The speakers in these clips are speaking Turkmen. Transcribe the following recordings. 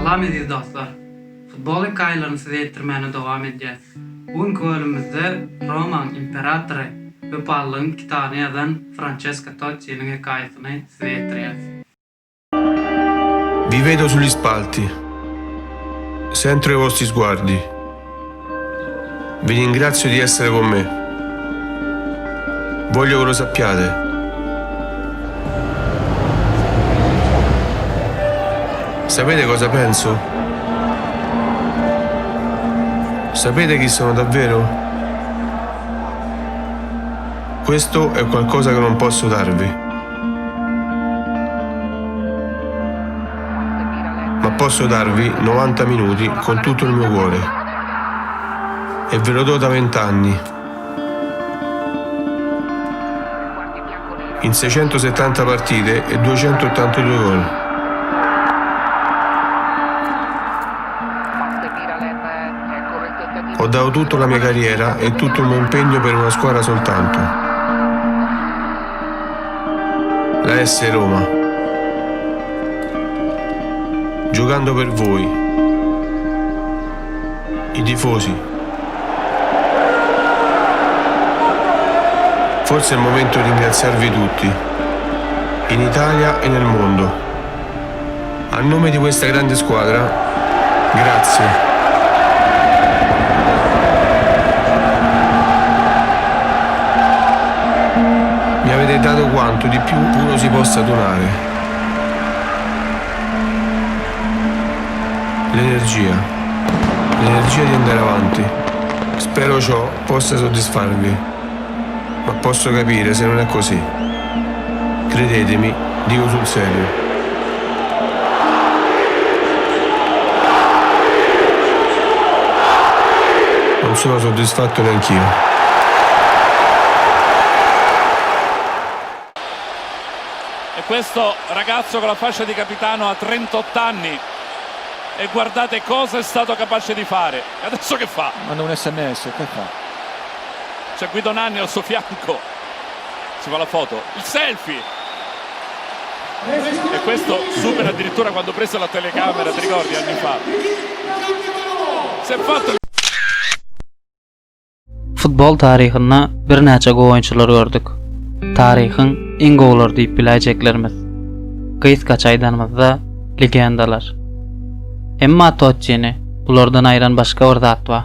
Salam aziz dostlar. Futbol hekaýalaryny size ettirmäne dowam edýäs. Bugünkü bölümimizde Roma'nın Imperatoru wepalylygyň kitabyny ýazan Francesca Tottiniň hekaýasyny size ettirýäs. Vi vedo sugli spalti. Sento i vostri sguardi. Vi ringrazio di essere con me. Voglio che lo sappiate. Sapete cosa penso? Sapete chi sono davvero? Questo è qualcosa che non posso darvi. Ma posso darvi 90 minuti con tutto il mio cuore. E ve lo do da 20 anni. In 670 partite e 282 gol. Ho dato tutta la mia carriera e tutto il mio impegno per una squadra soltanto. La S Roma. Giocando per voi, i tifosi. Forse è il momento di ringraziarvi tutti, in Italia e nel mondo. A nome di questa grande squadra, grazie. Mi avete dato quanto di più uno si possa donare. L'energia di andare avanti. Spero ciò possa soddisfarvi, ma posso capire se non è così. Credetemi, dico sul serio. Non sono soddisfatto neanch'io. Questo ragazzo con la fascia di capitano ha 38 anni e guardate cosa è stato capace di fare. Adesso che fa? Manda un SMS, che fa? C'è Guido Nanni al suo fianco, si fa la foto, il selfie, e questo supera addirittura quando prese la telecamera, ti ricordi, anni fa? Si è fatto. Futbol taryhyny birnaçe oýunçylar gördük. Taryhyň iň gowylary diýip bilaýjeklerimiz.Gysgaça aýdanymyzda Legendalar.Emma Tottini, bulardan aýyran başga bir zat bar.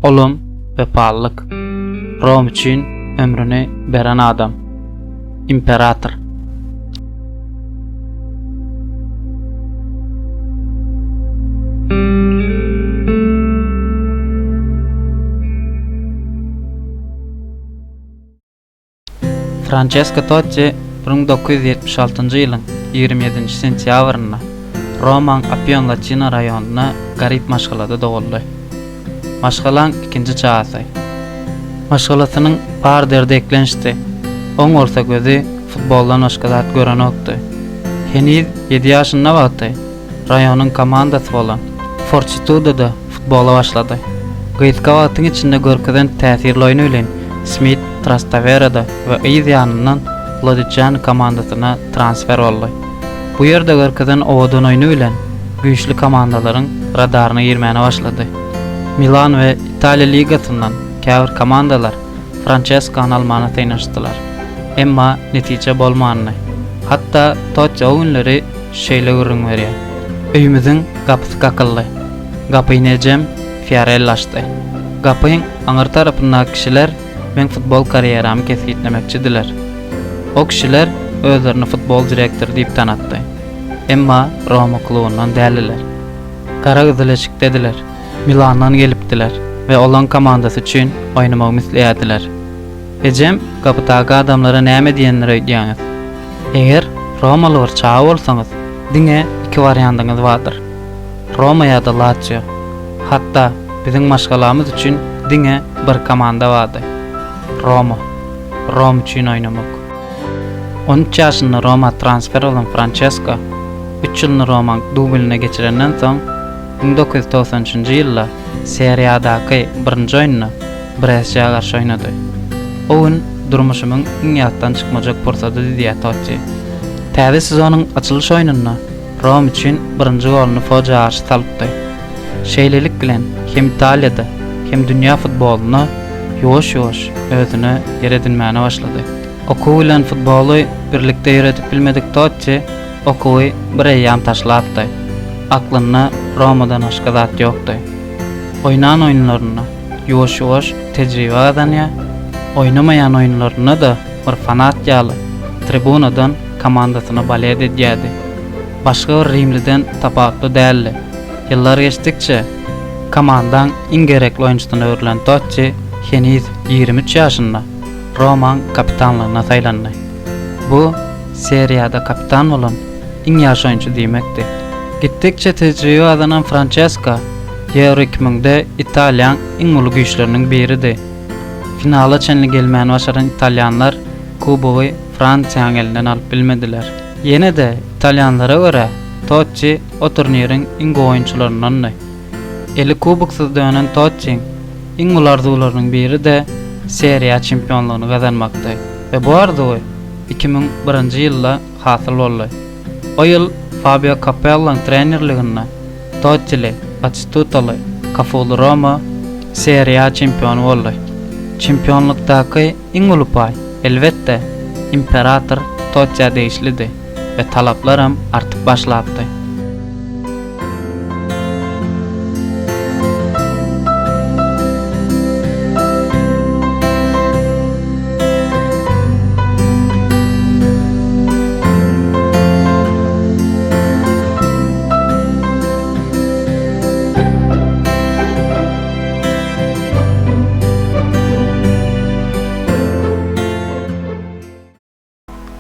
Olam, wepalylyk. Roma üçin ömrüni beren adam. Imperator. Francesca Tottini 1976 ýylyň 27 sentýabryna Roma'nın Appian-Latina raýonuna garip maşgalada doguldy. Maşgalan ikinji çağasy. Maşgalasynyň par derde eklenişdi. Oň bolsa gözi futboldan başga zat gören okdy. Heniz 7 ýaşynda wagty. Raýonyň komandasy bolan Fortitudo'da futbola başlady. Gyzga wagtyň içinde görkezden täsirli oýun bilen Smith Trastavera'da ve Izian'nın Lodican komandasyna transfer oldy. Bu ýerde görkezden owadan oýuny bilen güýçli komandaların radaryna girmäne başlady. Milan we Italiýa ligasyndan käbir komandalar Francesca'nın almana teýnaşdylar. Emma netije bolmanyny. Hatda Totti oýunlary şeýle görüň berýär. Öýümizin gapysy kakyldy. Gapyny ejem fiarellaşdy. Gapyň aňyr tarapyndaky kişiler men futbol karieramy kesgitlemekçidiler. O kişiler özlerini futbol direktor diýip tanatdy. Emma Roma klubundan däliler. Kara gyzyleşik dediler. Milandan gelipdiler ve olan komandasy üçin oýnamagy misleýärdiler. Ejem kapytaky adamlara näme diýenleri öýdýäňiz? Eger Romalylar çağa bolsaňyz, diňe iki variantyňyz bardyr. Roma ýa-da Lazio. Hatda biziň maşgalamyz üçin diňe bir komanda bardy. Roma üçin oynamak. 13 ýaşynda Roma transfer olan Francesca 3 ýylyny Roma'nın dubline geçirenden soň 1993-nji ýylda Serie A'daky birinji oýunyny Brescia garşy oýnady. Oýun durmuşymyň iň ýatdan çykmajak pursady diýip Totti. Täze sezonyň açylyş oýunyna Roma üçin birinji golunu fojaşy salypdy. Şeýlelik bilen hem Italiýada hem dünýä futboluna ýoş-ýoş özüne yer edinmäne başlady. Okuw bilen futbolu birlikde ýöretip bilmedik Totti, okuwy bir ýam taşlapdy. Aklyna Romadan başga zat ýokdy. Oynan oýunlaryna ýoş-ýoş tejribe gazanýa, oynamayan oýunlaryna da bir fanat ýaly tribunadan komandasyna balet edýärdi. Başga bir Rimliden tapakly däldi. Ýyllar geçdikçe komandan iň gerekli oýunçysyna öwrilen Totti heniz 23 ýaşynda Roman kapitanlygyna saýlandy. Bu seriýada kapitan bolan iň ýaş oýunçy diýmekdi. Gitdikçe tejribe gazanan Francesca Euro 2000'de İtalyan iň uly güýçleriniň biridir. Finala çenli gelmäni başaran İtalyanlar kubowy Fransiýanyň elinden alyp bilmediler. Ýene de İtalyanlara görä Totti o turniriň iň gowy oýunçylaryndandy. Eli kuboksyz dönen Totti iň uly arzularynyň biri de seriýa çempionlygyny gazanmakdy we bu arzuwy 2001-nji ýylda hasyl boldy. O ýyl Fabio Capello'ň trenerliginde Totti Batistutaly Cafuly Roma seriýa çempionu boldy. Çempionlukdaky iň uly pay elbetde Imperator Totti'ye değişlidi ve talaplarım artık başlapdy.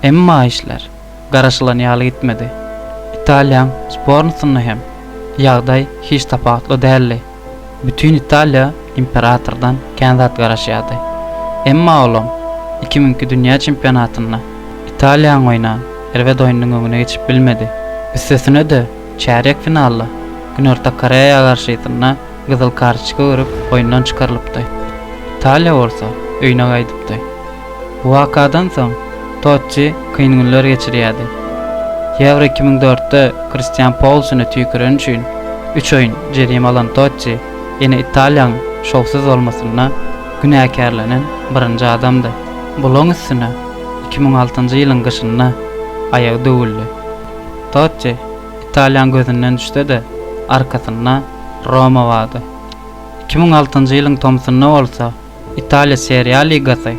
Emma işler garaşylanyýaly gitmedi. İtalyan spornusyny hem ýagdaý hiç tapatly däldi. Bütün İtalya Imperatordan känzat garaşýardy. Emma olam 2002 dünýä çempionatyna İtalyan oýnan Erwed oýunynyň öňüne geçip bilmedi. Üstesine de çeyrek finalda Günörta Koreýa garşysyna gyzyl kartçyka görüp oýundan çykarylypdy. Italiýa bolsa öýüne gaýdypdy. Bu wakadan soň Totti kıyın günler geçirýärdi. Euro 2004'te Christian Paulsen'e tüýküren üçin 3 oýun jerime alan Totti ýene İtalyan şowsuz bolmasyna günäkärlenen birinji adamdy. Buloň üstüne 2006-njy ýylyň gyşynda aýagy döwüldi. Totti İtalyan gözünden düşdi de arkasyna Roma wady. 2006-njy ýylyň tomsyna bolsa Italiýa Serie A ligasy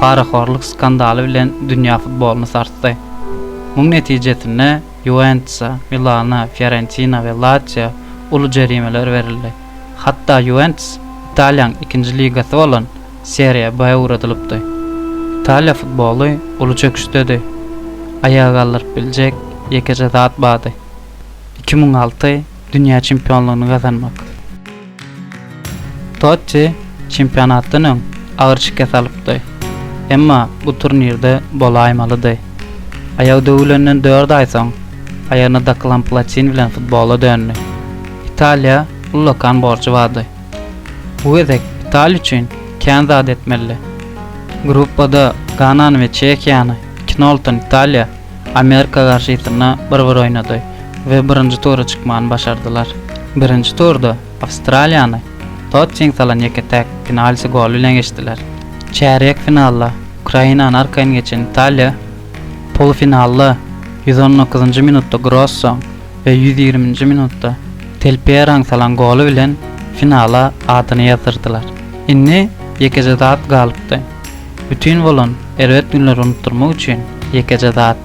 paraxorluk skandaly bilen dünýä futboluny sarsdy. Muň netijesinde Juventus'a, Milana, Fiorentina we Lazio uly jerimeler berildi. Hatda Juventus Italiýanyň 2-nji ligasy bolan Serie B uğradylypdy. Italiýa futbolu uly çöküşdedi. Ayağa alyp biljek ýekeje zat bady. 2006 dünýä çempionlygyny gazanmak. Totti çempionatdynyň agyr şike salypdy. Emma bu turnirde bolaýmalydy. Ayağı döwülenden 4 ay soň aýagyna dakylan platin bilen futbola döndü. Italiýa ullakan borçy bardy. Bu edek Italiýa üçin kän zat etmeli. Gruppada Ganan we Çekiýany 2-0 Italiýa Amerika garşysyna 1-1 oýnady we birinji tura çykmany başardylar. Birinji turda Awstraliýany Totti salan ýeketek penalty gol bilen geçdiler. Çeyrek finalda Ukrainany arkaýyn geçen Italiýa polfinalda 119-njy minutda Grosso we 120-nji minutda Telperaň salan goly bilen finala adyny ýazyrdylar. Inni ýekeje zat galypdy. Bütün bolan Erwed günleri unutturmak üçin ýekeje zat.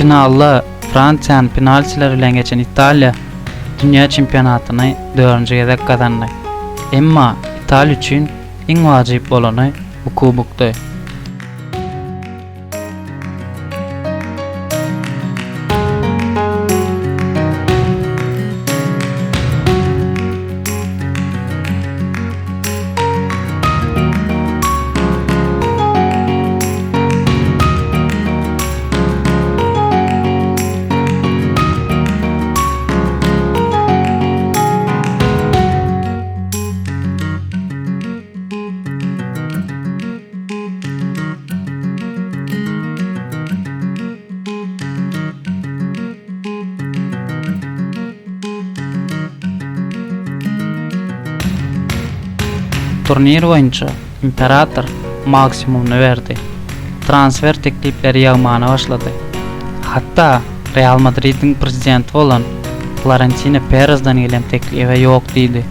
Finalda Fransiýanyň penaltiler bilen geçen Italiýa dünýä çempionatyny 4-nji gezek gazandy. Emma Italiýa üçin iň wagyp bolany bu kubokdy. turnir boýunça Imperator maksimumny berdi. Transfer teklipleri ýagmana başlady. Hatta Real Madrid'in prezidenti bolan Florentino Perez'dan gelen teklife ýok diýdi.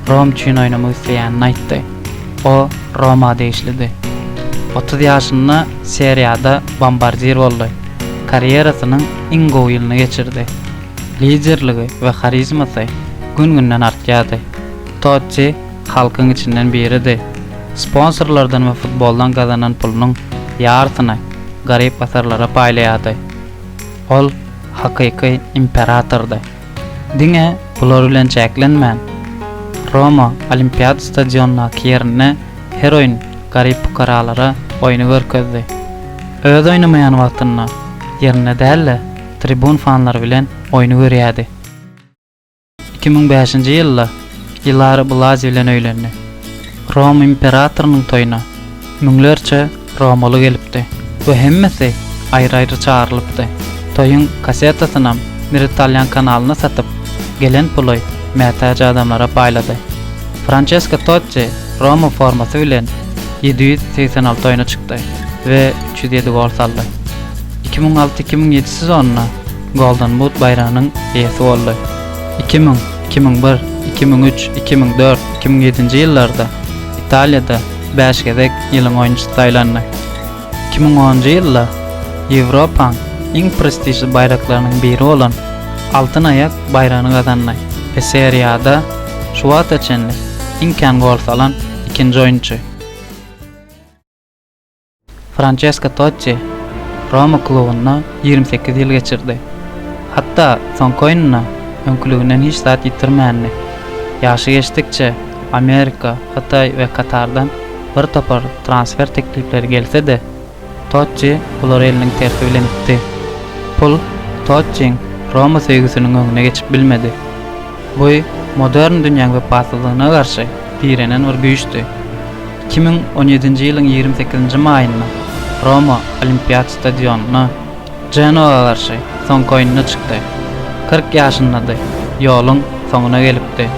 Roma üçin oýnamak isleýänini aýtdy. O Roma'da işledi. 30 ýaşynda seriýada bombardier boldy. Karýerasynyň iň gowy ýylyny geçirdi. Liderligi we harizmasy gün-günden artýardy. Totti halkyň içinden biridi. Sponsorlardan we futboldan gazanan pulunyň ýartyny garyp basarlara paýlaýardy. Ol Hakyky Imperatordy. Diňe bular bilen çäklenmän. Roma Olimpiada stadionunyň ýerine her oýun garyp pukaralara oýuny görkezdi. Öz oýnamaýan wagtynda ýerine däl tribun fanlary bilen oýuny görýärdi. 2005-nji ýylda ýylary Blazi bilen öýlendi. Roma Imperatorynyň toýuna müňlerçe Romaly gelipdi. Bu hemmesi aýry-aýry çağrylypdy. Toýun kasetasyny bir Italyan kanalyna satyp gelen puly mätäç adamlara paýlady. Francesco Totti Roma formasy bilen 786 oýuna çykdy we 307 gol saldy. 2006-2007 sezonuna Golden Boot bayrağının ýesi boldy. 2000, 2001, 2003, 2004, 2007 ýyllarda Italiýada başga ýylyň oýunçysy saýlandy. 2010-njy ýylda Ýewropaň iň prestijli bayraklarynyň biri bolan Altyn aýak bayrağını gazandy. Seriýada şu wagt içinde iň gol salan ikinji oýunçy. Francesco Totti Roma klubunda 28 ýyl geçirdi. Hatta son oýunyna öňkülüginden hiç zat ýitirmändi. Ýaşy geçdikçe Amerika, Hekaýy we Katardan bir topar transfer teklipleri gelse-de Totti bular eliniň tersi bilen itdi. Pul Tottiň Roma sevgisiniň öňüne geçip bilmedi. Bu modern dünýäň we pasylygyna garşy direnen bir güýçdi. 2017-nji ýylyň 28-nji maýynda Roma Olimpiada stadionuna Genoa garşy son oýunyna çykdy. 40 ýaşyndaky, ýoluň soňuna gelipdi.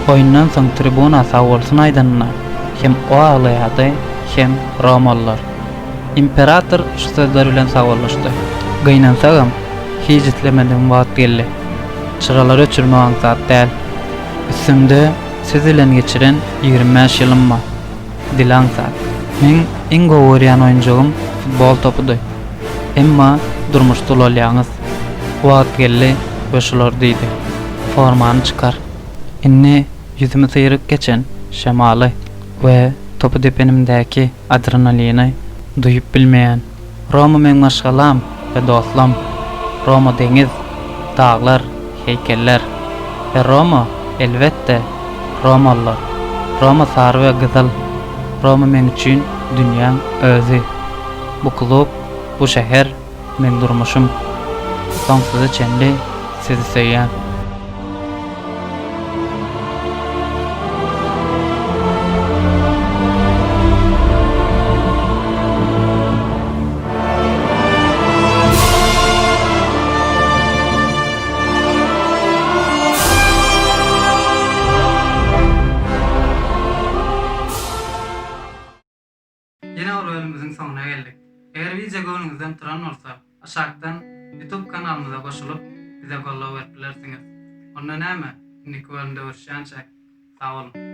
Oýundan soň tribuna sag bolsun aýdanyna hem o aglaýady hem Romalılar. Imperator şu sözler bilen sagollaşdy. Gynnansagam hiç itlemeden wagt geldi. Çyralar öçürmäň zat däl. Üstümde siz bilen geçiren 25 ýylym bar. Dilan zat. Men iň gowy oýunçygym futbol topudy. Emma durmuşda bolýaňyz. Wagt geldi we şular diýdi. Formany çykar. Inni yüzüme sıyırıp geçen şemaly we topu depenimdäki adrenalini duyup bilmeýän. Roma meň maşgalam we dostlam. Roma deňiz, dağlar, heykeller ve Roma elbette Romalılar. Roma sary we gyzyl. Roma men üçin dünýäň özü. Bu klub, bu şäher men durmuşum. Soňsuzy çenli sizi söýýän. Yine o bölümümüzün sonuna geldik. Eğer video görünüzden turan olsa aşağıdan YouTube kanalımıza koşulup bize gollap beriplersiniz. Ondan näme? Indiki bölümde görüşýänçek. Sağ olun.